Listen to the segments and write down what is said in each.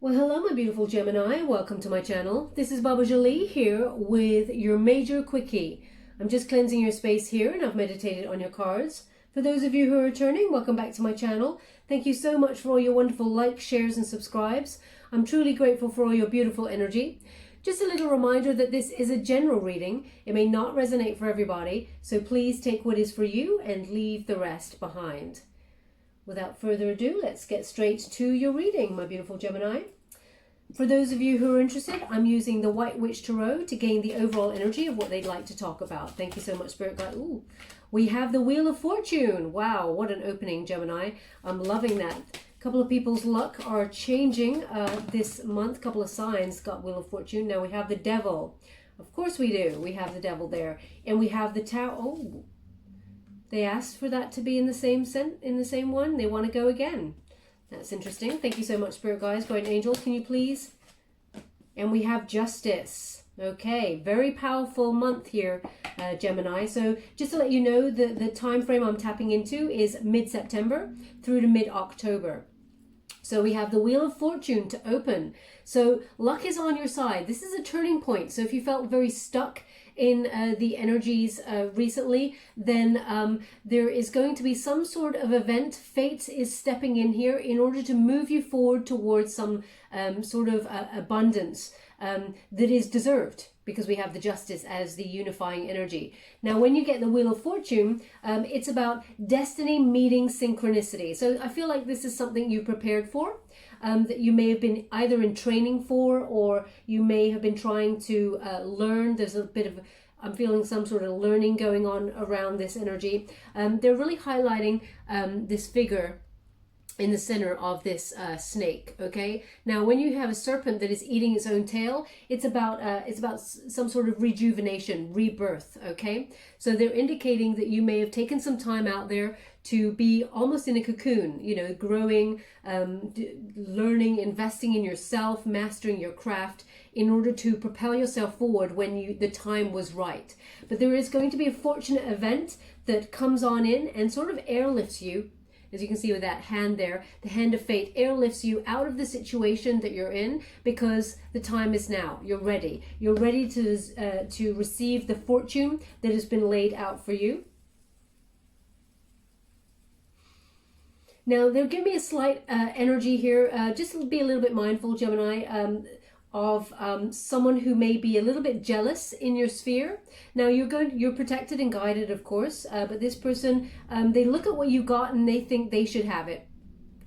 Well, hello, my beautiful Gemini. Welcome to my channel. This is Baba Jolie here with your major quickie. I'm just cleansing your space here and I've meditated on your cards. For those of you who are returning, welcome back to my channel. Thank you so much for all your wonderful likes, shares and subscribes. I'm truly grateful for all your beautiful energy. Just a little reminder that this is a general reading. It may not resonate for everybody, so please take what is for you and leave the rest behind. Without further ado, let's get straight to your reading, my beautiful Gemini. For those of you who are interested, I'm using the White Witch Tarot to gain the overall energy of what they'd like to talk about. Thank you so much, Spirit Guide. Ooh, we have the Wheel of Fortune. Wow, what an opening, Gemini. I'm loving that. A couple of people's luck are changing this month. A couple of signs got Wheel of Fortune. Now we have the Devil. Of course we do. We have the Devil there. And we have the Tower. Oh, they asked for that to be in the same one. They want to go again. That's interesting. Thank you so much, Spirit Guides. Guardian Angels, can you please? And we have Justice. Okay, very powerful month here, Gemini. So just to let you know, the time frame I'm tapping into is mid-September through to mid-October. So we have the Wheel of Fortune to open. So luck is on your side. This is a turning point. So if you felt very stuck in the energies recently, then there is going to be some sort of event. Fate is stepping in here in order to move you forward towards some sort of abundance that is deserved, because we have the Justice as the unifying energy. Now, when you get the Wheel of Fortune, it's about destiny meeting synchronicity. So I feel like this is something you prepared for, that you may have been either in training for, or you may have been trying to learn. There's a bit of, I'm feeling some sort of learning going on around this energy. They're really highlighting this figure in the center of this snake. Okay, now when you have a serpent that is eating its own tail, it's about some sort of rejuvenation, rebirth. Okay, so they're indicating that you may have taken some time out there to be almost in a cocoon, you know, growing, learning, investing in yourself, mastering your craft in order to propel yourself forward when the time was right. But there is going to be a fortunate event that comes on in and sort of airlifts you. As you can see with that hand there, the hand of fate airlifts you out of the situation that you're in, because the time is now. You're ready. You're ready to receive the fortune that has been laid out for you. Now, they'll give me a slight energy here. Just be a little bit mindful, Gemini, of someone who may be a little bit jealous in your sphere. Now you're protected and guided, of course, but this person, they look at what you got and they think they should have it.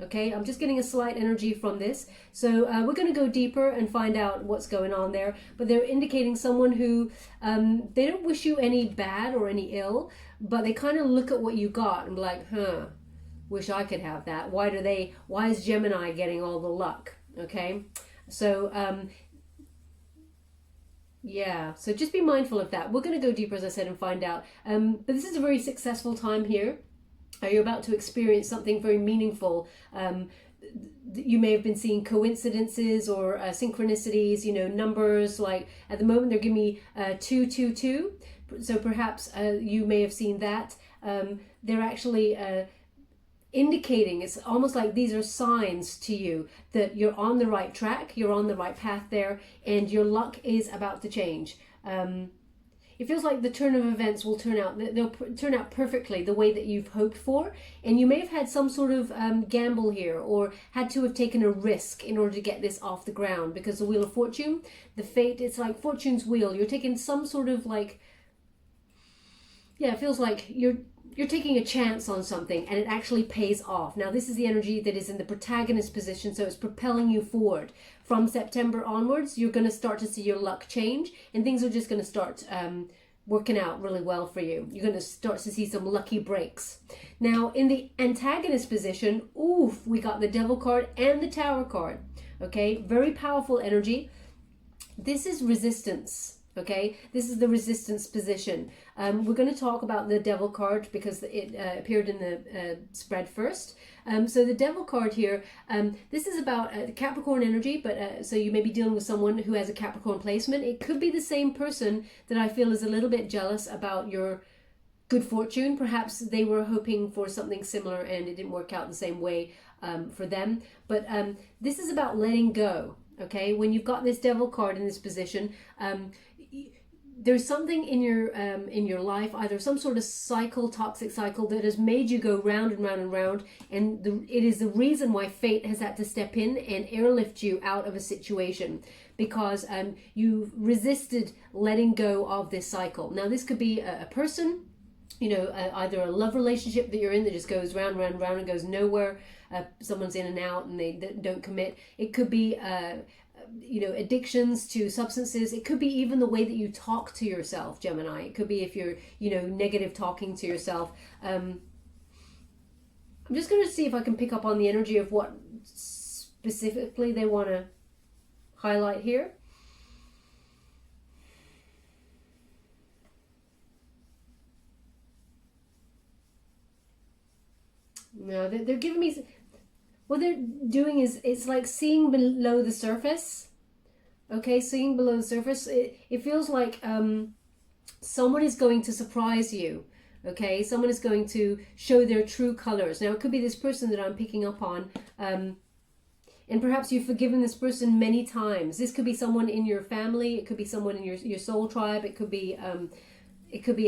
Okay, I'm just getting a slight energy from this. So we're going to go deeper and find out what's going on there. But they're indicating someone who, they don't wish you any bad or any ill, but they kind of look at what you got and be like, huh, wish I could have that. Why is Gemini getting all the luck? Okay. So, yeah, so just be mindful of that. We're going to go deeper, as I said, and find out. But this is a very successful time here. You're about to experience something very meaningful. You may have been seeing coincidences or synchronicities, you know, numbers. Like at the moment, they're giving me 222. So perhaps you may have seen that. They're actually indicating, it's almost like these are signs to you that you're on the right track, you're on the right path there, and your luck is about to change. It feels like the turn of events will they'll turn out perfectly the way that you've hoped for, and you may have had some sort of gamble here, or had to have taken a risk in order to get this off the ground, because the Wheel of Fortune, the fate, it's like Fortune's wheel. You're taking some sort of like, yeah, it feels like you're taking a chance on something and it actually pays off. Now, this is the energy that is in the protagonist position, so it's propelling you forward. From September onwards, you're going to start to see your luck change, and things are just going to start working out really well for you. You're going to start to see some lucky breaks. Now, in the antagonist position, oof, we got the Devil card and the Tower card. Okay, very powerful energy. This is resistance. Okay, this is the resistance position. We're going to talk about the Devil card because it appeared in the spread first. So the Devil card here, this is about Capricorn energy, but so you may be dealing with someone who has a Capricorn placement. It could be the same person that I feel is a little bit jealous about your good fortune. Perhaps they were hoping for something similar and it didn't work out the same way. for them. But this is about letting go. Okay, when you've got this Devil card in this position, there's something in your life, either some sort of cycle, toxic cycle, that has made you go round and round and round, and it is the reason why fate has had to step in and airlift you out of a situation, because you resisted letting go of this cycle. Now, this could be a person, you know, either a love relationship that you're in that just goes round, round, round and goes nowhere. Someone's in and out and they don't commit. It could be you know, addictions to substances. It could be even the way that you talk to yourself, Gemini. It could be if you're, you know, negative talking to yourself. I'm just going to see if I can pick up on the energy of what specifically they want to highlight here. No, they're giving me... What they're doing is, it's like seeing below the surface. Okay, seeing below the surface. It feels like someone is going to surprise you. Okay, someone is going to show their true colors. Now, it could be this person that I'm picking up on. And perhaps you've forgiven this person many times. This could be someone in your family. It could be someone in your soul tribe. It could be,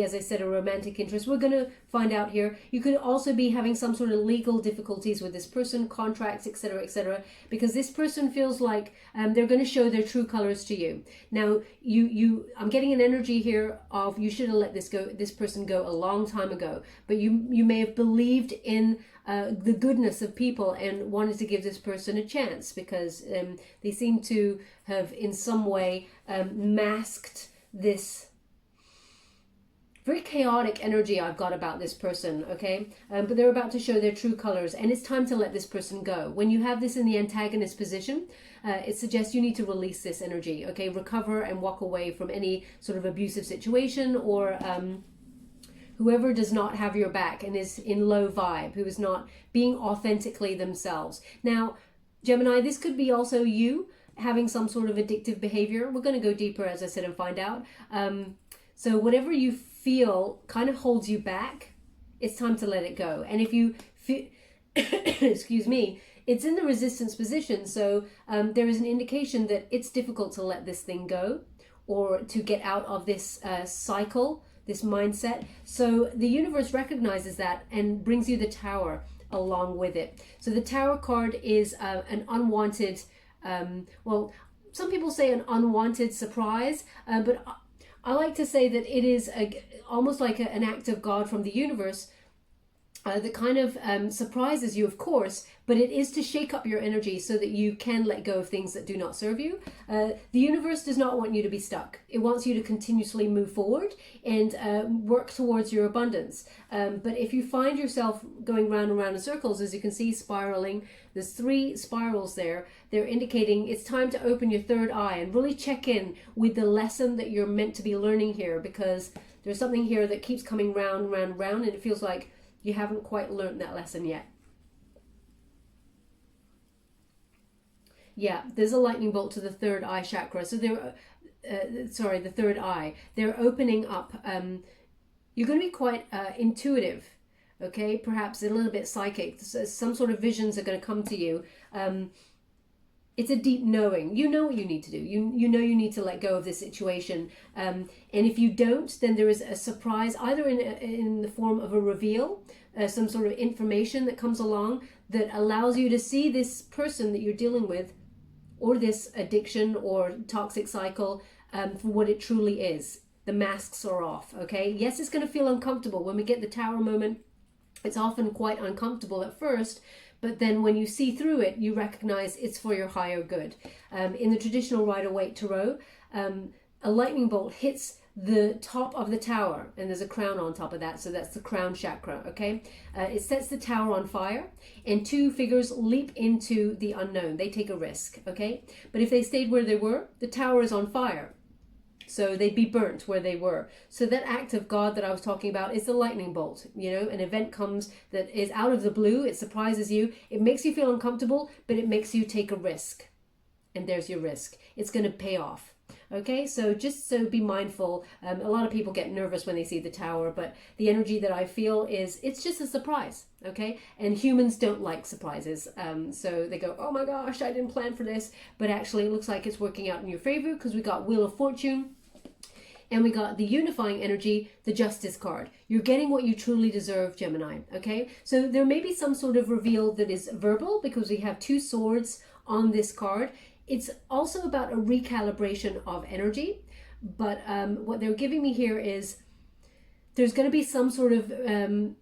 as I said, a romantic interest. We're going to find out here. You could also be having some sort of legal difficulties with this person, contracts, etc., because this person feels like they're going to show their true colors to you. Now, I'm getting an energy here of you should have let this person go a long time ago, but you may have believed in the goodness of people and wanted to give this person a chance, because they seem to have in some way masked this very chaotic energy I've got about this person, okay? But they're about to show their true colors, and it's time to let this person go. When you have this in the antagonist position, it suggests you need to release this energy, okay? Recover and walk away from any sort of abusive situation, or whoever does not have your back and is in low vibe, who is not being authentically themselves. Now, Gemini, this could be also you having some sort of addictive behavior. We're going to go deeper, as I said, and find out. So whatever you feel kind of holds you back, it's time to let it go. And if you feel, excuse me, it's in the resistance position, so there is an indication that it's difficult to let this thing go, or to get out of this cycle, this mindset. So the universe recognizes that and brings you the Tower along with it. So the Tower card is an unwanted, well, some people say an unwanted surprise, but I like to say that it is almost like an act of God from the universe that kind of surprises you, of course, but it is to shake up your energy so that you can let go of things that do not serve you. The universe does not want you to be stuck. It wants you to continuously move forward and work towards your abundance. But if you find yourself going round and round in circles, as you can see, spiraling, there's 3 spirals there. They're indicating it's time to open your third eye and really check in with the lesson that you're meant to be learning here, because there's something here that keeps coming round, round, round, and it feels like you haven't quite learned that lesson yet. Yeah, there's a lightning bolt to the third eye chakra. So they're, the third eye. They're opening up. You're going to be quite intuitive, okay? Perhaps a little bit psychic. So some sort of visions are going to come to you. It's a deep knowing. You know what you need to do. You know you need to let go of this situation. And if you don't, then there is a surprise, either in the form of a reveal, some sort of information that comes along that allows you to see this person that you're dealing with, or this addiction or toxic cycle, for what it truly is. The masks are off, okay? Yes, it's going to feel uncomfortable. When we get the Tower moment, it's often quite uncomfortable at first, but then when you see through it, you recognize it's for your higher good. In the traditional Rider-Waite Tarot, a lightning bolt hits the top of the tower, and there's a crown on top of that, so that's the crown chakra, okay? It sets the tower on fire, and 2 figures leap into the unknown. They take a risk, okay? But if they stayed where they were, the tower is on fire, so they'd be burnt where they were. So that act of God that I was talking about is the lightning bolt. You know, an event comes that is out of the blue, it surprises you, it makes you feel uncomfortable, but it makes you take a risk. And there's your risk. It's going to pay off. Okay, so just so be mindful. A lot of people get nervous when they see the tower, but the energy that I feel is it's just a surprise. Okay, and humans don't like surprises. So they go, oh my gosh, I didn't plan for this. But actually, it looks like it's working out in your favor because we got Wheel of Fortune. And we got the unifying energy, the Justice card. You're getting what you truly deserve, Gemini. Okay, so there may be some sort of reveal that is verbal because we have 2 swords on this card. It's also about a recalibration of energy. But what they're giving me here is there's going to be some sort of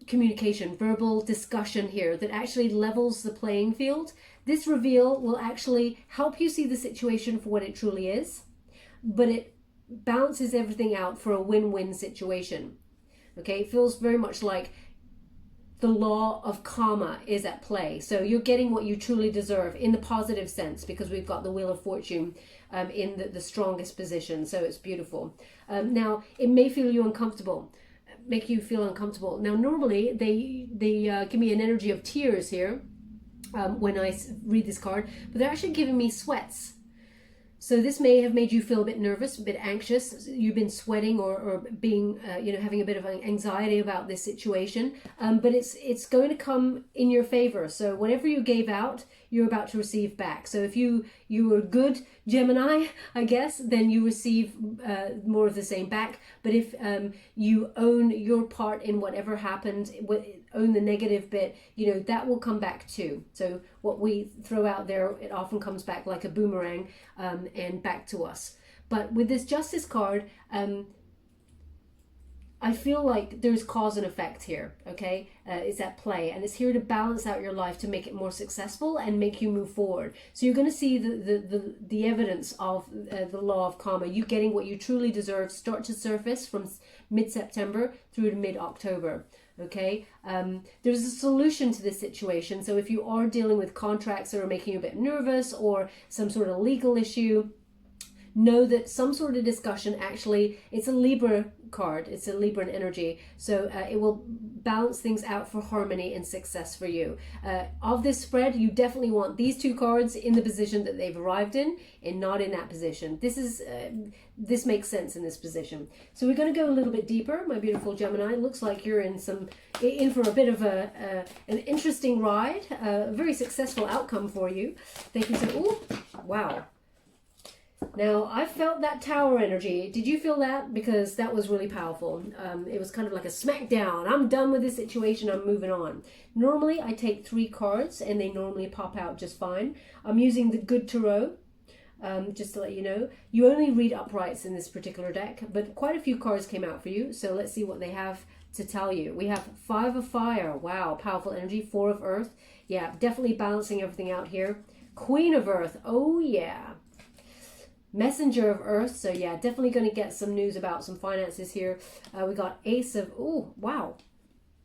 communication, verbal discussion here that actually levels the playing field. This reveal will actually help you see the situation for what it truly is, but it balances everything out for a win-win situation. Okay, it feels very much like the law of karma is at play. So you're getting what you truly deserve in the positive sense because we've got the Wheel of Fortune in the strongest position. So it's beautiful. Now, it may feel you uncomfortable, make you feel uncomfortable. Now, normally they give me an energy of tears here when I read this card, but they're actually giving me sweats. So this may have made you feel a bit nervous, a bit anxious. You've been sweating or being, having a bit of anxiety about this situation. But it's going to come in your favor. So whatever you gave out, you're about to receive back. So if you were good Gemini, I guess, then you receive more of the same back. But if you own your part in whatever happened, own the negative bit, that will come back too. So what we throw out there, it often comes back like a boomerang and back to us. But with this Justice card, I feel like there's cause and effect here, okay? It's at play, and it's here to balance out your life to make it more successful and make you move forward. So you're going to see the evidence of the law of karma, you getting what you truly deserve, start to surface from mid-September through to mid-October. Okay, there's a solution to this situation. So if you are dealing with contracts that are making you a bit nervous or some sort of legal issue, know that some sort of discussion, actually, it's a Libra card, it's a Libran energy, so it will balance things out for harmony and success for you. Of this spread, you definitely want these 2 cards in the position that they've arrived in and not in that position. This makes sense in this position. So we're going to go a little bit deeper, my beautiful Gemini. It looks like you're in for a bit of an interesting ride, a very successful outcome for you. Thank you so. Oh, wow. Now, I felt that tower energy. Did you feel that? Because that was really powerful. It was kind of like a smackdown. I'm done with this situation. I'm moving on. Normally, I take 3 cards, and they normally pop out just fine. I'm using the Good Tarot, just to let you know. You only read uprights in this particular deck, but quite a few cards came out for you. So let's see what they have to tell you. We have 5 of Fire. Wow, powerful energy. 4 of Earth. Yeah, definitely balancing everything out here. Queen of Earth. Oh, yeah. Messenger of Earth, so yeah, definitely going to get some news about some finances here. We got Ace of, oh, wow.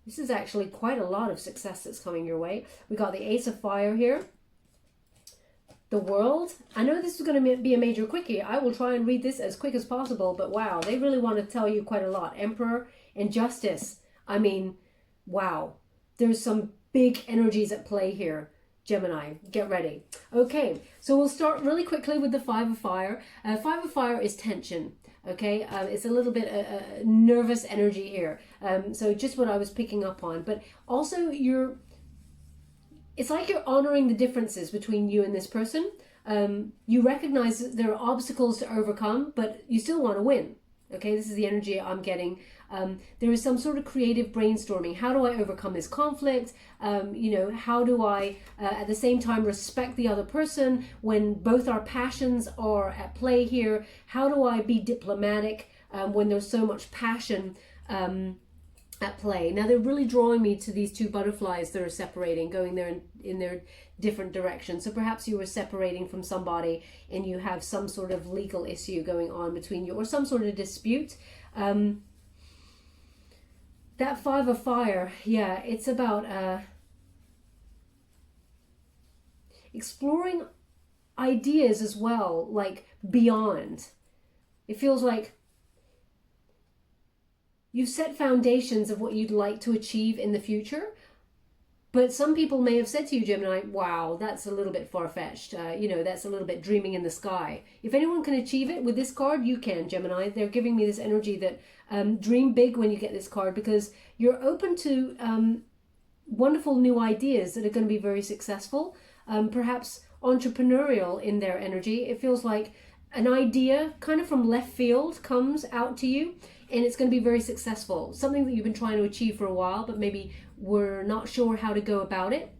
This is actually quite a lot of success that's coming your way. We got the Ace of Fire here. The World. I know this is going to be a major quickie. I will try and read this as quick as possible, but wow, they really want to tell you quite a lot. Emperor and Justice. I mean, wow. There's some big energies at play here. Gemini, get ready. Okay, so we'll start really quickly with the 5 of Fire. 5 of Fire is tension. Okay, it's a little bit nervous energy here. So just what I was picking up on, but also it's like you're honoring the differences between you and this person. You recognize that there are obstacles to overcome, but you still want to win. Okay, this is the energy I'm getting. There is some sort of creative brainstorming. How do I overcome this conflict? How do I at the same time respect the other person when both our passions are at play here? How do I be diplomatic when there's so much passion at play? Now they're really drawing me to these 2 butterflies that are separating, going there in their different directions. So perhaps you were separating from somebody and you have some sort of legal issue going on between you or some sort of dispute. That 5 of Fire, yeah, it's about exploring ideas as well, like beyond. It feels like you've set foundations of what you'd like to achieve in the future, But some people may have said to you, Gemini, wow, that's a little bit far-fetched. That's a little bit dreaming in the sky. If anyone can achieve it with this card, you can, Gemini. They're giving me this energy that dream big when you get this card, because you're open to wonderful new ideas that are going to be very successful, perhaps entrepreneurial in their energy. It feels like an idea kind of from left field comes out to you, and it's going to be very successful. Something that you've been trying to achieve for a while, but maybe we're not sure how to go about it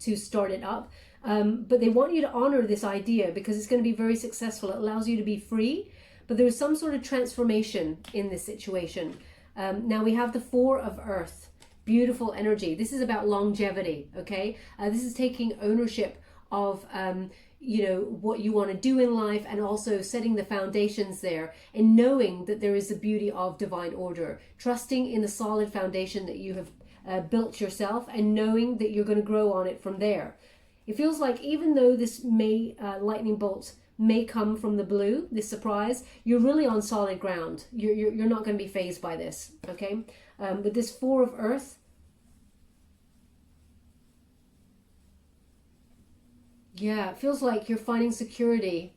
to start it up. But they want you to honor this idea because it's going to be very successful. It allows you to be free, but there's some sort of transformation in this situation. Now we have the Four of Earth. Beautiful energy. This is about longevity, okay? This is taking ownership of what you want to do in life, and also setting the foundations there, and knowing that there is the beauty of divine order, trusting in the solid foundation that you have built yourself, and knowing that you're going to grow on it from there. It feels like even though this lightning bolt may come from the blue, this surprise, you're really on solid ground. You're not going to be fazed by this, okay? With this Four of Earth, yeah, it feels like you're finding security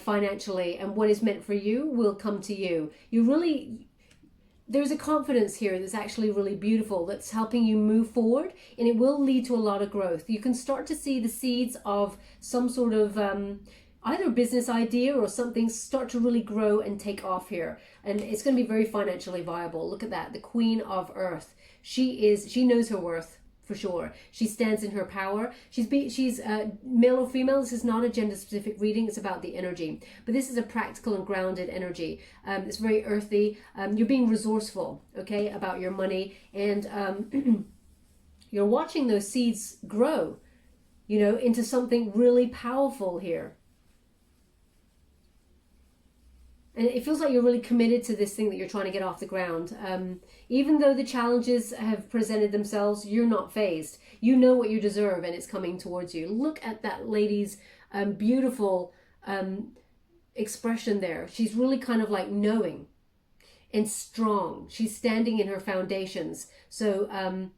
financially, and what is meant for you will come to you. There's a confidence here that's actually really beautiful, that's helping you move forward, and it will lead to a lot of growth. You can start to see the seeds of some sort of either business idea or something start to really grow and take off here, and it's going to be very financially viable. Look at that, the Queen of Earth. She knows her worth. For sure. She stands in her power. She's male or female. This is not a gender specific reading. It's about the energy. But this is a practical and grounded energy. It's very earthy. You're being resourceful, okay, about your money. And you're watching those seeds grow, into something really powerful here. And it feels like you're really committed to this thing that you're trying to get off the ground. Even though the challenges have presented themselves, you're not fazed. You know what you deserve, and it's coming towards you. Look at that lady's beautiful expression there. She's really kind of like knowing and strong. She's standing in her foundations. So,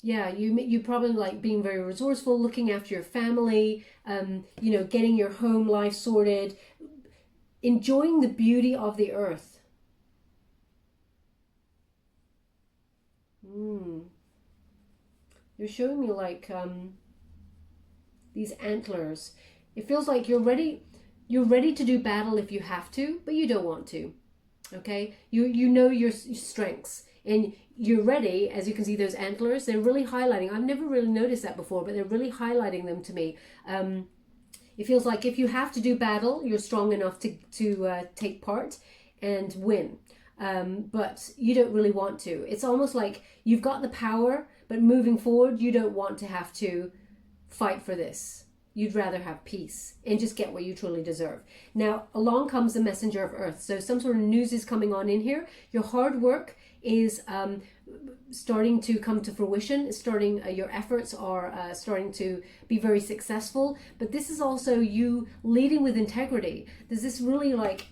yeah, you probably like being very resourceful, looking after your family, getting your home life sorted, enjoying the beauty of the earth. You're showing me like these antlers. It feels like you're ready to do battle if you have to, but you don't want to. Okay? You know your strengths, and you're ready. As you can see, those antlers, they're really highlighting. I've never really noticed that before, but they're really highlighting them to me. It feels like if you have to do battle, you're strong enough to take part and win. But you don't really want to. It's almost like you've got the power, but moving forward, you don't want to have to fight for this. You'd rather have peace and just get what you truly deserve. Now, along comes the Messenger of Earth. So some sort of news is coming on in here. Your hard work is starting to come to fruition. Your efforts are starting to be very successful. But this is also you leading with integrity. There's this really like,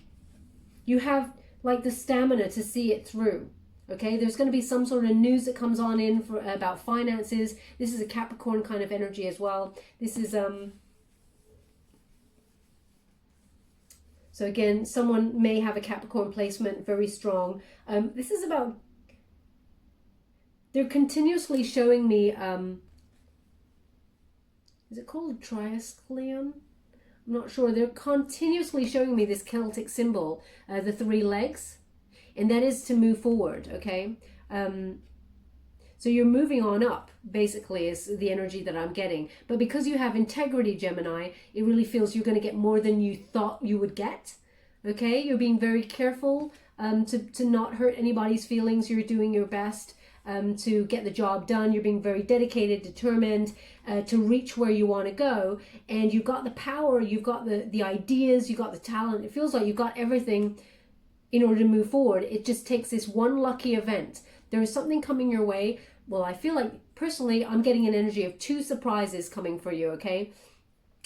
you have like the stamina to see it through. Okay, there's going to be some sort of news that comes on in about finances. This is a Capricorn kind of energy as well. This is so again, someone may have a Capricorn placement very strong. This is about, they're continuously showing me, is it called triascleon? I'm not sure. They're continuously showing me this Celtic symbol, the 3 legs. And that is to move forward, okay? So you're moving on up, basically, is the energy that I'm getting. But because you have integrity, Gemini, it really feels you're going to get more than you thought you would get, okay? You're being very careful to not hurt anybody's feelings. You're doing your best to get the job done. You're being very dedicated, determined to reach where you want to go. And you've got the power, you've got the ideas, you've got the talent. It feels like you've got everything in order to move forward. It just takes this one lucky event. There is something coming your way. Well, I feel like personally I'm getting an energy of 2 surprises coming for you, okay?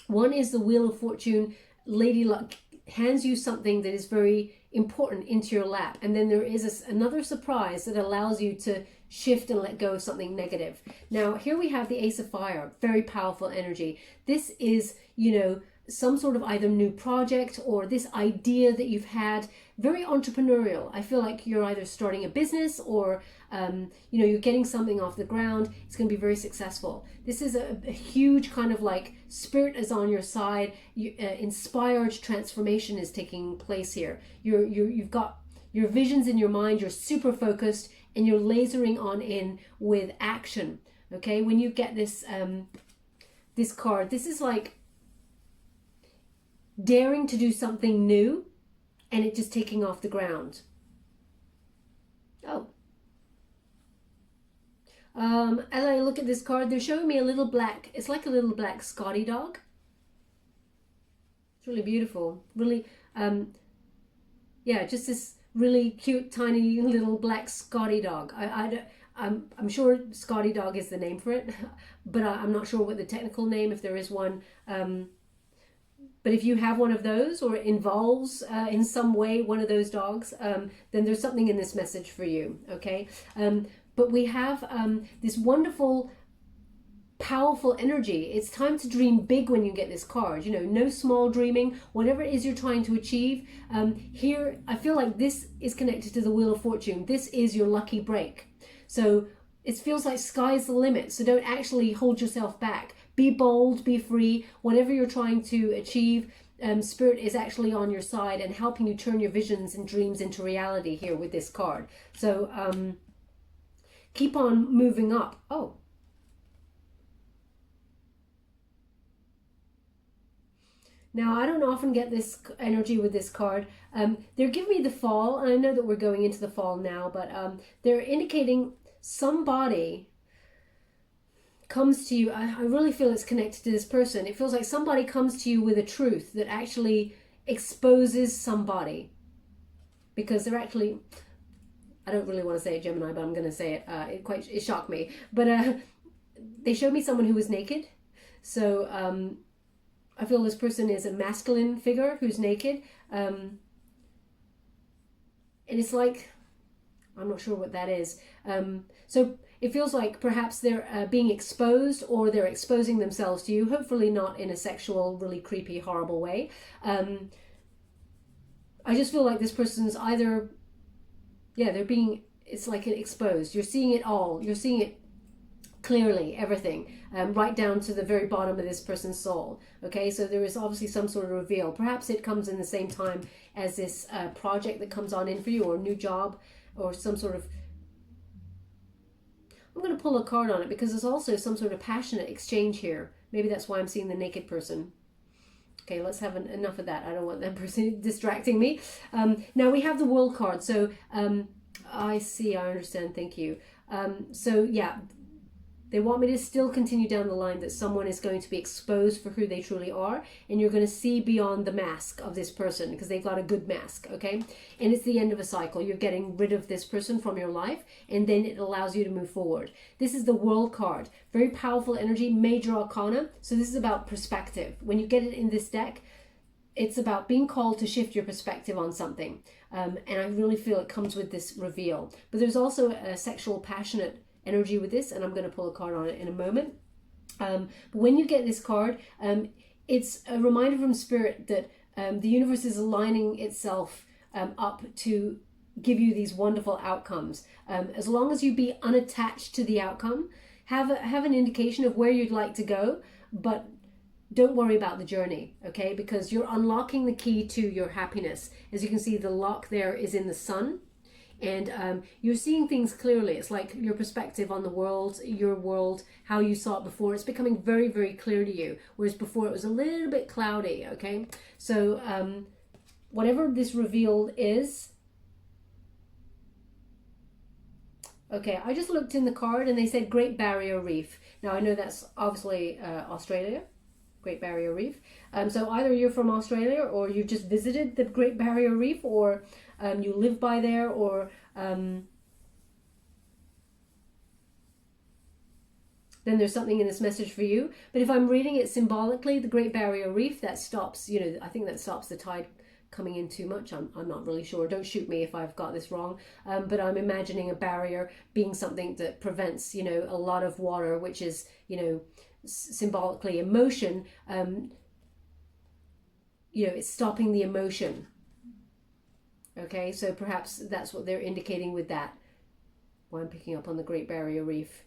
One is the Wheel of Fortune. Lady Luck hands you something that is very important into your lap, and then there is another surprise that allows you to shift and let go of something negative. Now, here we have the Ace of Fire, very powerful energy. This is, you know, some sort of either new project or this idea that you've had, very entrepreneurial. I feel like you're either starting a business or, you know, you're getting something off the ground. It's going to be very successful. This is a huge kind of like spirit is on your side. Inspired transformation is taking place here. You've got your visions in your mind. You're super focused and you're lasering on in with action. Okay, when you get this this card, this is like daring to do something new and it just taking off the ground. Oh. As I look at this card, they're showing me a little black, it's like a little black Scotty dog. It's really beautiful. Really, yeah, just this really cute, tiny little black Scotty dog. I'm sure Scotty dog is the name for it, but I'm not sure what the technical name, if there is one. But if you have one of those or it involves in some way one of those dogs, then there's something in this message for you, okay? But we have this wonderful, powerful energy. It's time to dream big when you get this card. You know, no small dreaming, whatever it is you're trying to achieve. Here, I feel like this is connected to the Wheel of Fortune. This is your lucky break. So it feels like sky's the limit. So don't actually hold yourself back. Be bold, be free, whatever you're trying to achieve. Spirit is actually on your side and helping you turn your visions and dreams into reality here with this card. So keep on moving up. Oh. Now, I don't often get this energy with this card. They're giving me the fall, and I know that we're going into the fall now, but they're indicating somebody comes to you. I really feel it's connected to this person. It feels like somebody comes to you with a truth that actually exposes somebody, because they're actually, I don't really want to say it, Gemini, but I'm going to say it. It shocked me. But they showed me someone who was naked. So I feel this person is a masculine figure who's naked. And it's like, I'm not sure what that is. So it feels like perhaps they're being exposed, or they're exposing themselves to you, hopefully not in a sexual, really creepy, horrible way. I just feel like this person's either, yeah, they're being, it's like exposed. You're seeing it all. You're seeing it clearly, everything, right down to the very bottom of this person's soul. Okay, so there is obviously some sort of reveal. Perhaps it comes in the same time as this project that comes on in for you, or a new job, or some sort of, I'm going to pull a card on it because there's also some sort of passionate exchange here. Maybe that's why I'm seeing the naked person. Okay, let's have enough of that. I don't want that person distracting me. Now we have the World card. So I see, I understand, thank you. So yeah, they want me to still continue down the line that someone is going to be exposed for who they truly are, and you're going to see beyond the mask of this person because they've got a good mask, okay? And it's the end of a cycle. You're getting rid of this person from your life, and then it allows you to move forward. This is the World card. Very powerful energy, major arcana. So this is about perspective. When you get it in this deck, it's about being called to shift your perspective on something. And I really feel it comes with this reveal. But there's also a sexual, passionate energy with this, and I'm going to pull a card on it in a moment. But when you get this card, it's a reminder from Spirit that the universe is aligning itself up to give you these wonderful outcomes. As long as you be unattached to the outcome, have an indication of where you'd like to go, but don't worry about the journey, okay? Because you're unlocking the key to your happiness. As you can see, the lock there is in the sun. And you're seeing things clearly. It's like your perspective on the world, your world, how you saw it before. It's becoming very, very clear to you, whereas before it was a little bit cloudy, okay? So whatever this reveal is, okay, I just looked in the card and they said Great Barrier Reef. Now I know that's obviously Australia, Great Barrier Reef. So either you're from Australia or you've just visited the Great Barrier Reef, or you live by there, or then there's something in this message for you. But if I'm reading it symbolically, the Great Barrier Reef, that stops, you know, I think that stops the coming in too much. I'm not really sure. Don't shoot me if I've got this wrong. But I'm imagining a barrier being something that prevents, you know, a lot of water, which is, you know, symbolically emotion. You know, it's stopping the emotion. Okay, so perhaps that's what they're indicating with that. Well, I'm picking up on the Great Barrier Reef.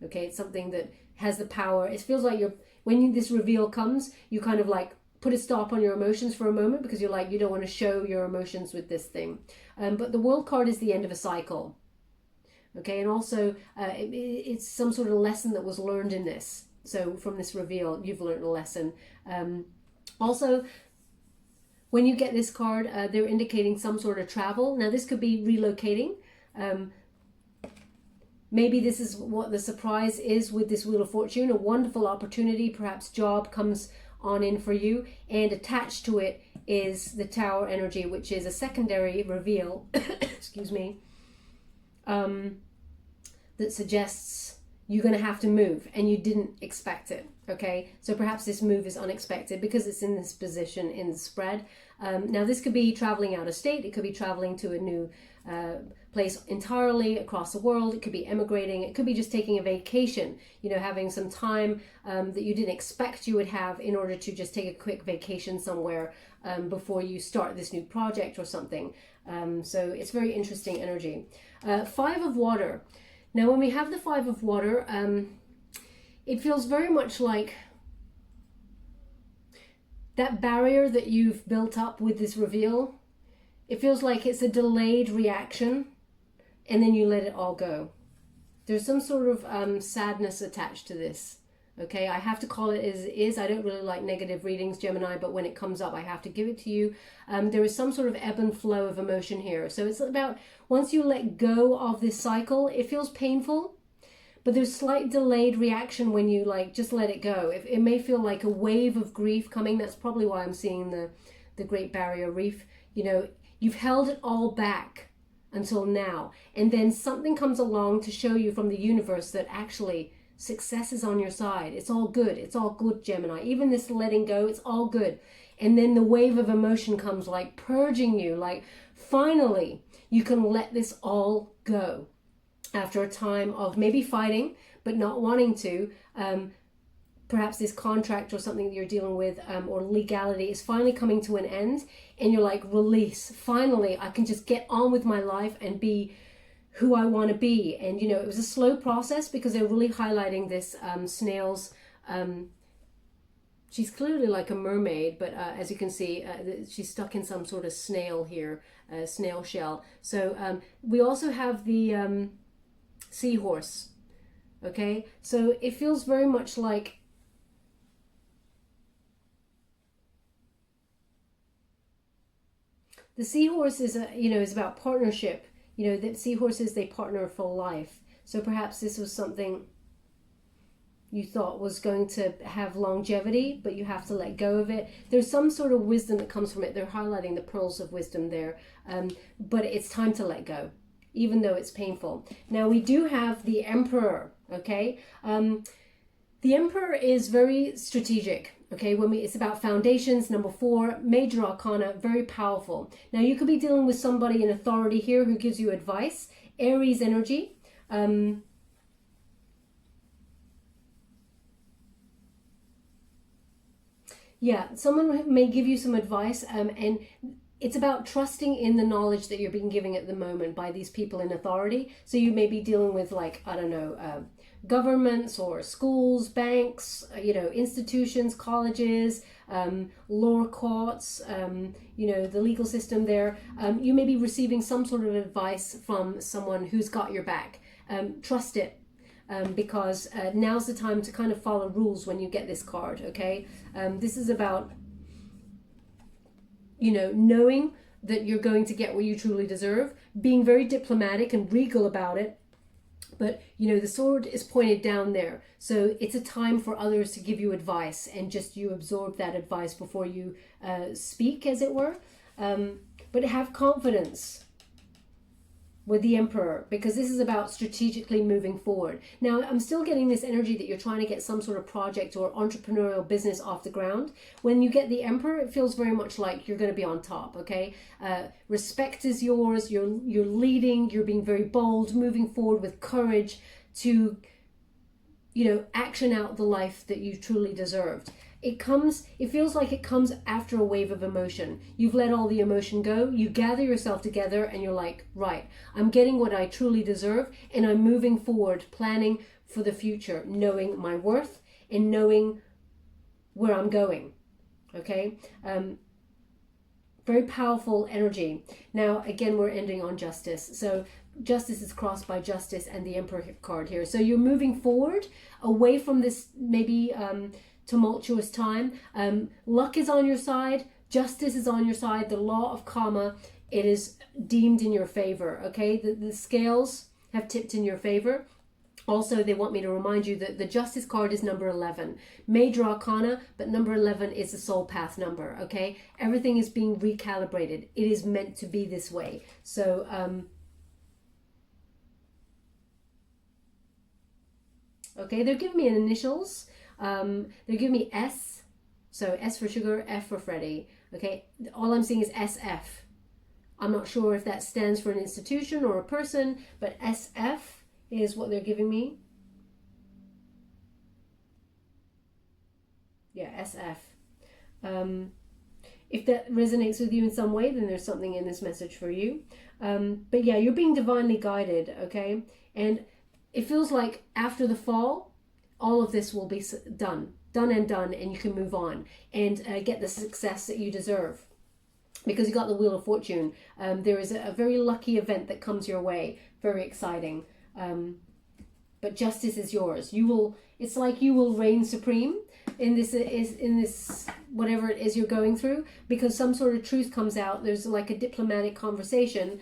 Okay, it's something that has the power. It feels like when this reveal comes, you kind of like put a stop on your emotions for a moment, because you're like, you don't want to show your emotions with this thing. But the World card is the end of a cycle. Okay, and also it's some sort of lesson that was learned in this. So from this reveal, you've learned a lesson. Also, when you get this card, they're indicating some sort of travel. Now, this could be relocating. Maybe this is what the surprise is with this Wheel of Fortune, a wonderful opportunity, perhaps job comes on in for you, and attached to it is the Tower energy, which is a secondary reveal, excuse me, that suggests you're going to have to move and you didn't expect it. Okay, so perhaps this move is unexpected because it's in this position in the spread. Now, this could be traveling out of state. It could be traveling to a new place entirely across the world. It could be emigrating. It could be just taking a vacation, you know, having some time that you didn't expect you would have in order to just take a quick vacation somewhere before you start this new project or something. So it's very interesting energy. Five of Water. Now, when we have the Five of Water, it feels very much like that barrier that you've built up with this reveal. It feels like it's a delayed reaction, and then you let it all go. There's some sort of sadness attached to this. Okay, I have to call it as it is. I don't really like negative readings, Gemini, but when it comes up, I have to give it to you. There is some sort of ebb and flow of emotion here. So it's about, once you let go of this cycle, it feels painful, but there's slight delayed reaction when you like just let it go. It may feel like a wave of grief coming. That's probably why I'm seeing the Great Barrier Reef. You know, you've held it all back until now, and then something comes along to show you from the universe that actually success is on your side. It's all good. It's all good, Gemini. Even this letting go, it's all good. And then the wave of emotion comes, like purging you, like finally you can let this all go after a time of maybe fighting but not wanting to. Perhaps this contract or something that you're dealing with, or legality, is finally coming to an end, and you're like, release. Finally, I can just get on with my life and be who I want to be. And you know, it was a slow process because they're really highlighting this snail's. She's clearly like a mermaid, but as you can see, she's stuck in some sort of snail here, snail shell. So we also have the seahorse. Okay, so it feels very much like the seahorse is is about partnership. You know, that seahorses, they partner for life. So perhaps this was something you thought was going to have longevity, but you have to let go of it. There's some sort of wisdom that comes from it. They're highlighting the pearls of wisdom there. But it's time to let go, even though it's painful. Now, we do have the Emperor, okay? The Emperor is very strategic. Okay, it's about foundations. Number 4, major arcana, very powerful. Now, you could be dealing with somebody in authority here who gives you advice. Aries energy. Yeah, someone may give you some advice, and it's about trusting in the knowledge that you're being given at the moment by these people in authority. So you may be dealing with, like, I don't know, governments or schools, banks, institutions, colleges, lower courts, the legal system there. You may be receiving some sort of advice from someone who's got your back. Trust it. Because now's the time to kind of follow rules when you get this card, okay? This is about, knowing that you're going to get what you truly deserve, being very diplomatic and regal about it. But, the sword is pointed down there. So it's a time for others to give you advice, and just you absorb that advice before you speak, as it were. But have confidence. with the Emperor, because this is about strategically moving forward. Now, I'm still getting this energy that you're trying to get some sort of project or entrepreneurial business off the ground. When you get the Emperor, it feels very much like you're going to be on top, okay? Respect is yours, you're leading, you're being very bold, moving forward with courage to, you know, action out the life that you truly deserved. It feels like it comes after a wave of emotion. You've let all the emotion go, you gather yourself together and you're like, right, I'm getting what I truly deserve and I'm moving forward, planning for the future, knowing my worth and knowing where I'm going, okay? Very powerful energy. Now, again, we're ending on justice. So justice is crossed by justice and the Emperor card here. So you're moving forward away from this maybe tumultuous time. Luck is on your side, justice is on your side, the law of karma, it is deemed in your favor, okay? The scales have tipped in your favor. Also, they want me to remind you that the justice card is number 11. Major arcana, but number 11 is the soul path number, okay? Everything is being recalibrated. It is meant to be this way. So, okay, they're giving me an initials. They're giving me S, so S for sugar, F for Freddy, okay? All I'm seeing is SF. I'm not sure if that stands for an institution or a person, but SF is what they're giving me. Yeah, SF. If that resonates with you in some way, then there's something in this message for you. But yeah, you're being divinely guided, okay? And it feels like after the fall, all of this will be done, and you can move on and get the success that you deserve. Because you got the Wheel of Fortune. There is a very lucky event that comes your way. Very exciting. But justice is yours. It's like you will reign supreme in this whatever it is you're going through, because some sort of truth comes out. There's like a diplomatic conversation.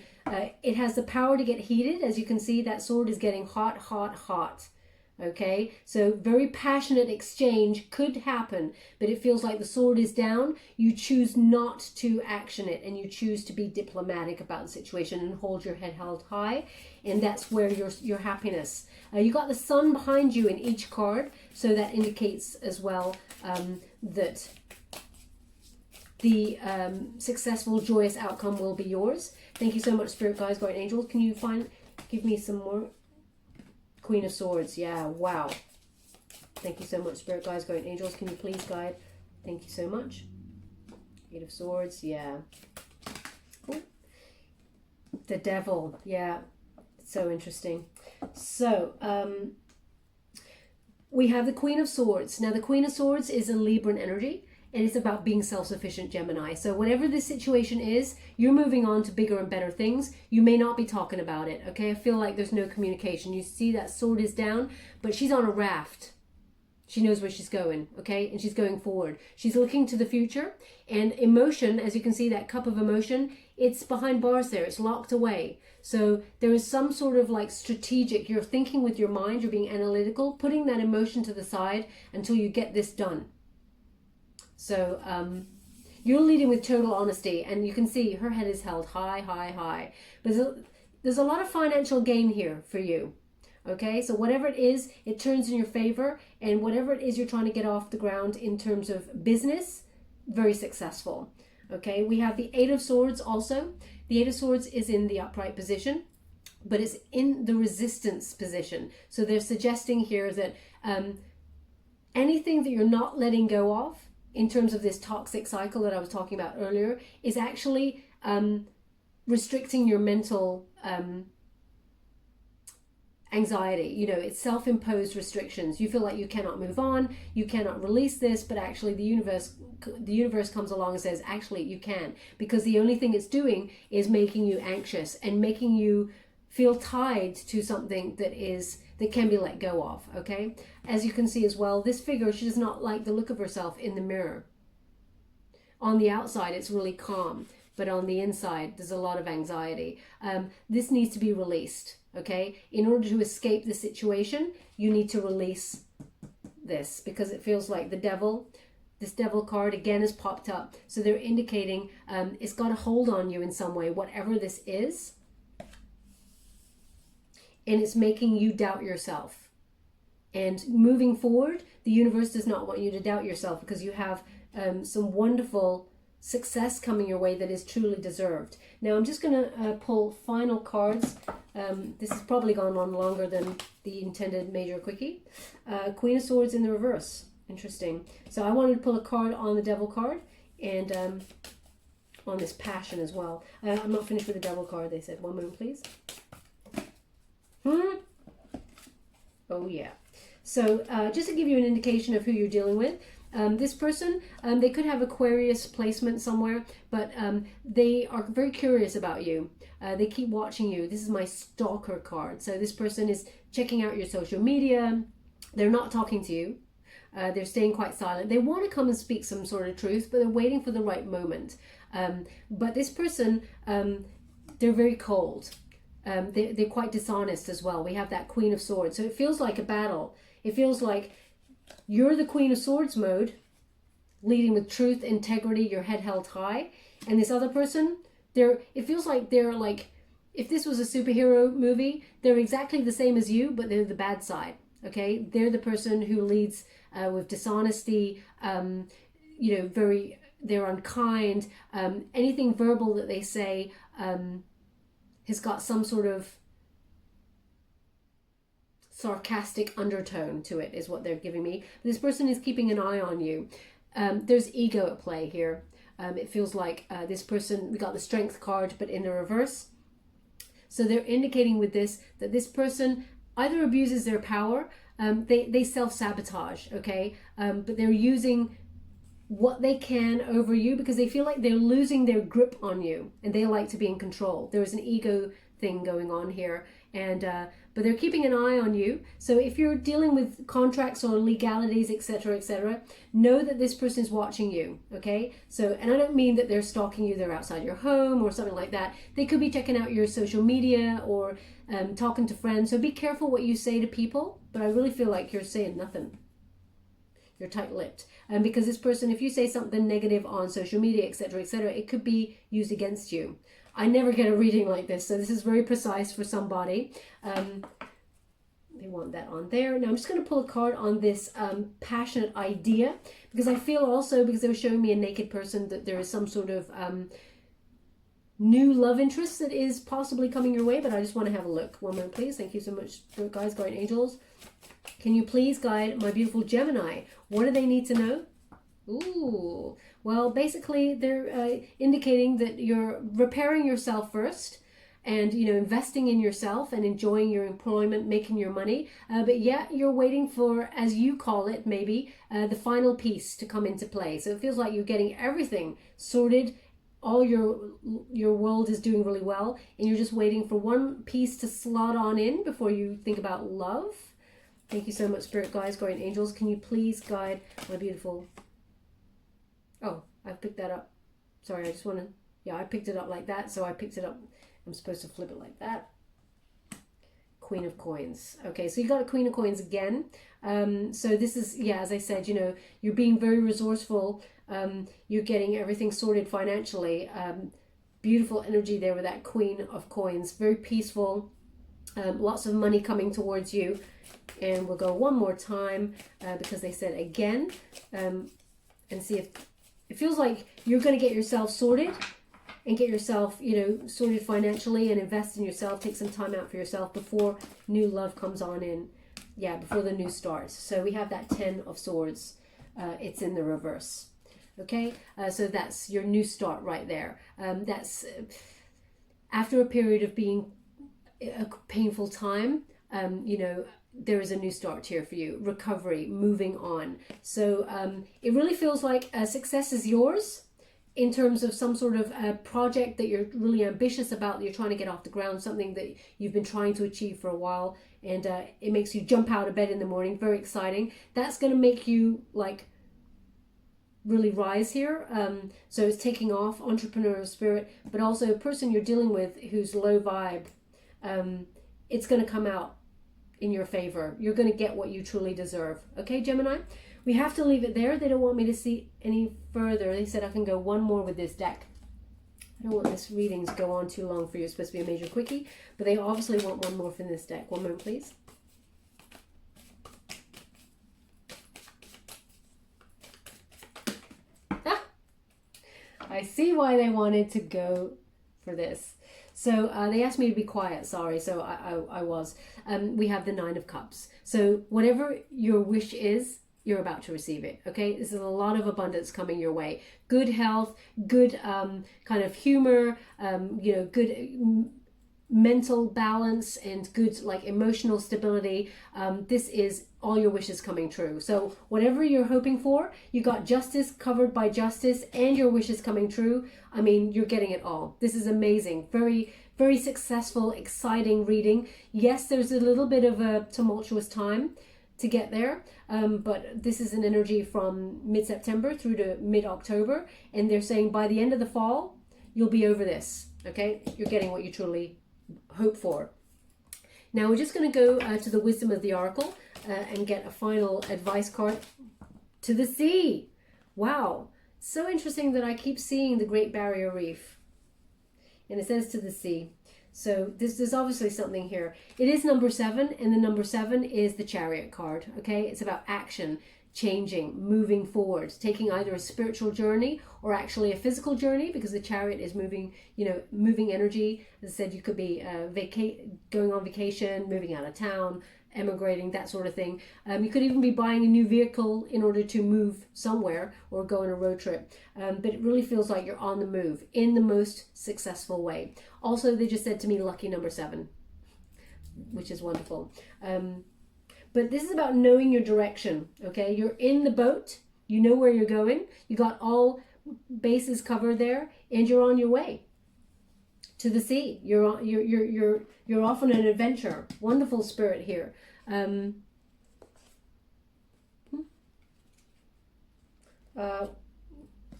It has the power to get heated. As you can see, that sword is getting hot, hot, hot. Okay, so very passionate exchange could happen, but it feels like the sword is down. You choose not to action it, and you choose to be diplomatic about the situation and hold your head held high, and that's where your happiness. You got the sun behind you in each card, so that indicates as well that the successful, joyous outcome will be yours. Thank you so much, Spirit Guides, Guardian Angels. Can you give me some more? Queen of Swords, yeah, wow. Thank you so much, Spirit Guides, Guardian Angels. Can you please guide? Thank you so much. Eight of Swords, yeah. Ooh. The Devil, yeah. So interesting. So, we have the Queen of Swords. Now, the Queen of Swords is a Libran energy, and it's about being self-sufficient, Gemini. So whatever this situation is, you're moving on to bigger and better things. You may not be talking about it, okay? I feel like there's no communication. You see that sword is down, but she's on a raft. She knows where she's going, okay? And she's going forward. She's looking to the future. And emotion, as you can see, that cup of emotion, it's behind bars there. It's locked away. So there is some sort of like strategic, you're thinking with your mind, you're being analytical, putting that emotion to the side until you get this done. So you're leading with total honesty, and you can see her head is held high, high, high. But there's a lot of financial gain here for you. Okay, so whatever it is, it turns in your favor, and whatever it is you're trying to get off the ground in terms of business, very successful. Okay, we have the Eight of Swords also. The Eight of Swords is in the upright position, but it's in the resistance position. So they're suggesting here that anything that you're not letting go of in terms of this toxic cycle that I was talking about earlier is actually restricting your mental anxiety. You know, it's self-imposed restrictions. You feel like you cannot move on, you cannot release this, but actually the universe comes along and says, actually you can, because the only thing it's doing is making you anxious and making you feel tied to something that can be let go of. Okay, as you can see as well, this figure, she does not like the look of herself in the mirror. On the outside it's really calm, but on the inside there's a lot of anxiety. This needs to be released. Okay, in order to escape the situation, you need to release this, because it feels like the devil, this devil card again has popped up. So they're indicating it's got a hold on you in some way, whatever this is. and it's making you doubt yourself. And moving forward, the universe does not want you to doubt yourself, because you have some wonderful success coming your way that is truly deserved. Now I'm just going to pull final cards. This has probably gone on longer than the intended major quickie. Queen of Swords in the reverse. Interesting. So I wanted to pull a card on the Devil card, and on this passion as well. I'm not finished with the Devil card, they said. One moment, please. Oh, yeah. So just to give you an indication of who you're dealing with, this person, they could have Aquarius placement somewhere, but they are very curious about you. They keep watching you. This is my stalker card. So this person is checking out your social media. They're not talking to you. They're staying quite silent. They want to come and speak some sort of truth, but they're waiting for the right moment. But this person, they're very cold. They're quite dishonest as well. We have that Queen of Swords. So it feels like a battle. It feels like you're the Queen of Swords mode, leading with truth, integrity, your head held high. And this other person, it feels like they're like, if this was a superhero movie, they're exactly the same as you, but they're the bad side. Okay, they're the person who leads with dishonesty, they're unkind. Anything verbal that they say has got some sort of sarcastic undertone to it, is what they're giving me. This person is keeping an eye on you. There's ego at play here. It feels like this person, we got the Strength card, but in the reverse. So they're indicating with this that this person either abuses their power, they self-sabotage, okay? But they're using what they can over you because they feel like they're losing their grip on you, and they like to be in control. There is an ego thing going on here, and but they're keeping an eye on you. So if you're dealing with contracts or legalities, etc., know that this person is watching you, okay? So, and I don't mean that they're stalking you, they're outside your home or something like that. They could be checking out your social media or talking to friends. So be careful what you say to people, but I really feel like you're saying nothing. You're tight-lipped. Because this person, if you say something negative on social media, etc., it could be used against you. I never get a reading like this, so this is very precise for somebody. They want that on there. Now I'm just going to pull a card on this passionate idea, because I feel also, because they were showing me a naked person, that there is some sort of new love interest that is possibly coming your way, but I just want to have a look. One moment, please. Thank you so much, guys, guardian angels. Can you please guide my beautiful Gemini? What do they need to know? Ooh, well, basically they're indicating that you're repairing yourself first, and investing in yourself and enjoying your employment, making your money, but yet you're waiting for, as you call it, maybe the final piece to come into play. So it feels like you're getting everything sorted, all your world is doing really well, and you're just waiting for one piece to slot on in before you think about love. Thank you so much, spirit guides, guardian angels. Can you please guide my beautiful... Oh, I've picked that up. Sorry, I just want to... Yeah, I picked it up like that, so I picked it up. I'm supposed to flip it like that. Queen of Coins. Okay, so you got a Queen of Coins again. So this is, yeah, as I said, you're being very resourceful. You're getting everything sorted financially. Beautiful energy there with that Queen of Coins. Very peaceful. Lots of money coming towards you. And we'll go one more time because they said again. And see if it feels like you're going to get yourself sorted and get yourself, sorted financially and invest in yourself. Take some time out for yourself before new love comes on in. Yeah, before the new starts. So we have that 10 of Swords. It's in the reverse. Okay, so that's your new start right there. That's after a period of being a painful time, there is a new start here for you. Recovery, moving on. So it really feels like success is yours in terms of some sort of project that you're really ambitious about, that you're trying to get off the ground, something that you've been trying to achieve for a while, and it makes you jump out of bed in the morning. Very exciting. That's going to make you like really rise here. So it's taking off, entrepreneurial spirit, but also a person you're dealing with who's low vibe. It's going to come out in your favor. You're going to get what you truly deserve. Okay, Gemini? We have to leave it there. They don't want me to see any further. They said I can go one more with this deck. I don't want this reading to go on too long for you. It's supposed to be a major quickie, but they obviously want one more from this deck. One moment, please. Ah! I see why they wanted to go for this. So they asked me to be quiet, sorry, so I was. We have the Nine of Cups. So whatever your wish is, you're about to receive it, okay? This is a lot of abundance coming your way. Good health, good kind of humor, you know, good mental balance and good like emotional stability. This is all your wishes coming true. So whatever you're hoping for, you got justice covered by justice and your wishes coming true. I mean, you're getting it all. This is amazing. Very, very successful, exciting reading. Yes, there's a little bit of a tumultuous time to get there, but this is an energy from mid-September through to mid-October, and they're saying by the end of the fall, you'll be over this, okay? You're getting what you truly hope for. Now we're just going to go to the wisdom of the oracle and get a final advice card. To the sea. Wow, so interesting that I keep seeing the Great Barrier Reef, and it says to the sea. So there's obviously something here. It is number 7, and the number 7 is the Chariot card, okay? It's about action, changing, moving forward, taking either a spiritual journey or actually a physical journey, because the Chariot is moving, you know, moving energy. As I said, you could be going on vacation, moving out of town, emigrating, that sort of thing. You could even be buying a new vehicle in order to move somewhere or go on a road trip. But it really feels like you're on the move in the most successful way. Also, they just said to me, lucky number 7, which is wonderful. But this is about knowing your direction, okay? You're in the boat, you know where you're going, you got all bases covered there, and you're on your way to the sea. You're off on an adventure. Wonderful spirit here.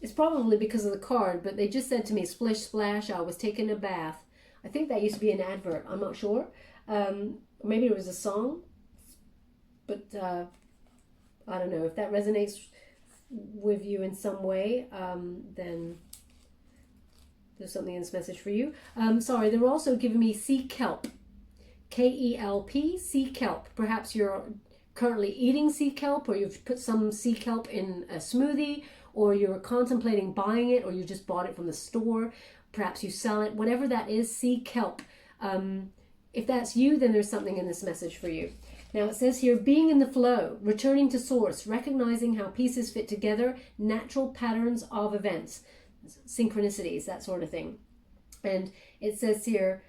It's probably because of the card, but they just said to me, splish splash, I was taking a bath. I think that used to be an advert. I'm not sure. Maybe it was a song, but I don't know. If that resonates with you in some way, then there's something in this message for you. Sorry, they're also giving me sea kelp. K-E-L-P, sea kelp. Perhaps you're currently eating sea kelp, or you've put some sea kelp in a smoothie, or you're contemplating buying it, or you just bought it from the store. Perhaps you sell it. Whatever that is, sea kelp. If that's you, then there's something in this message for you. Now it says here, being in the flow, returning to source, recognizing how pieces fit together, natural patterns of events, synchronicities, that sort of thing. And it says here,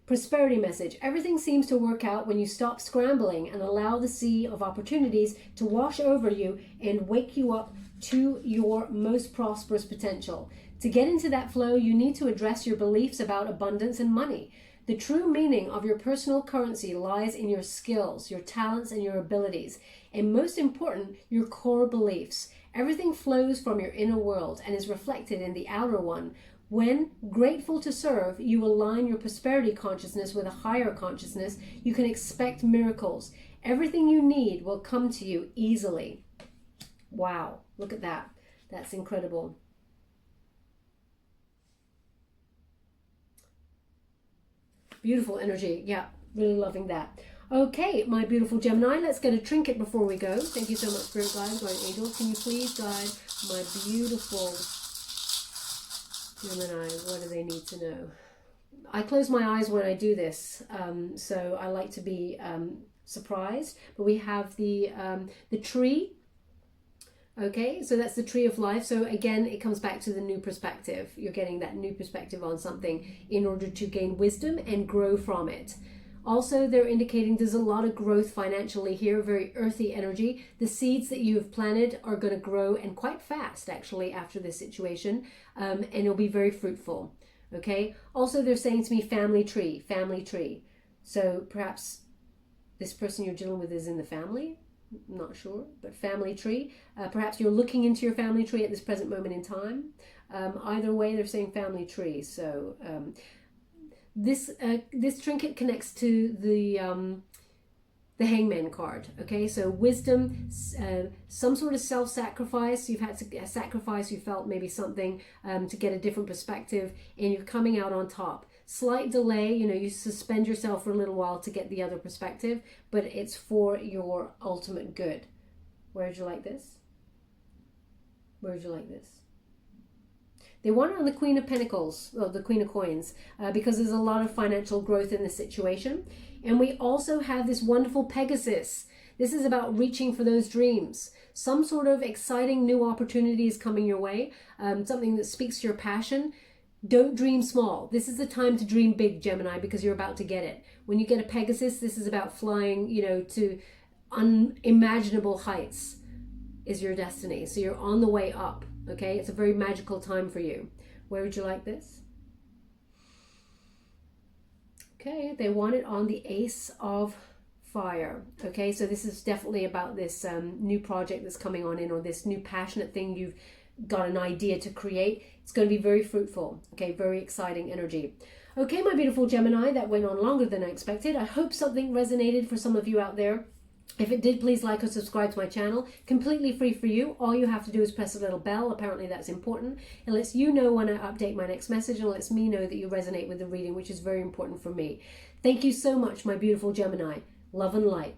prosperity message. Everything seems to work out when you stop scrambling and allow the sea of opportunities to wash over you and wake you up to your most prosperous potential. To get into that flow, you need to address your beliefs about abundance and money. The true meaning of your personal currency lies in your skills, your talents, and your abilities. And most important, your core beliefs. Everything flows from your inner world and is reflected in the outer one. When grateful to serve, you align your prosperity consciousness with a higher consciousness. You can expect miracles. Everything you need will come to you easily. Wow, look at that. That's incredible. Beautiful energy. Yeah, really loving that. Okay, my beautiful Gemini, let's get a trinket before we go. Thank you so much, Spirit Guides, Guardian Angels. Can you please guide my beautiful Gemini? What do they need to know? I close my eyes when I do this, so I like to be surprised. But we have the tree. Okay, so that's the tree of life. So again, it comes back to the new perspective. You're getting that new perspective on something in order to gain wisdom and grow from it. Also, they're indicating there's a lot of growth financially here, very earthy energy. The seeds that you have planted are going to grow, and quite fast actually after this situation, and it'll be very fruitful. Okay, also they're saying to me family tree, family tree. So perhaps this person you're dealing with is in the family. I'm not sure, but family tree. Perhaps you're looking into your family tree at this present moment in time. Either way, they're saying family tree. So this trinket connects to the the Hangman card. Okay, so wisdom, some sort of self-sacrifice. You've had to sacrifice, you felt maybe something to get a different perspective, and you're coming out on top. Slight delay, you know, you suspend yourself for a little while to get the other perspective, but it's for your ultimate good. Where would you like this? Where would you like this? They want it on the Queen of Pentacles, or the Queen of Coins, because there's a lot of financial growth in this situation. And we also have this wonderful Pegasus. This is about reaching for those dreams. Some sort of exciting new opportunity is coming your way, something that speaks to your passion. Don't dream small. This is the time to dream big, Gemini, because you're about to get it. When you get a Pegasus, this is about flying, you know, to unimaginable heights is your destiny. So you're on the way up. Okay, it's a very magical time for you. Where would you like this? Okay, they want it on the Ace of Fire. Okay, so this is definitely about this new project that's coming on in, or this new passionate thing you've got an idea to create. It's going to be very fruitful. Okay, very exciting energy. Okay, my beautiful Gemini, that went on longer than I expected. I hope something resonated for some of you out there. If it did, please like or subscribe to my channel. Completely free for you. All you have to do is press a little bell. Apparently that's important. It lets you know when I update my next message, and lets me know that you resonate with the reading, which is very important for me. Thank you so much, my beautiful Gemini. Love and light.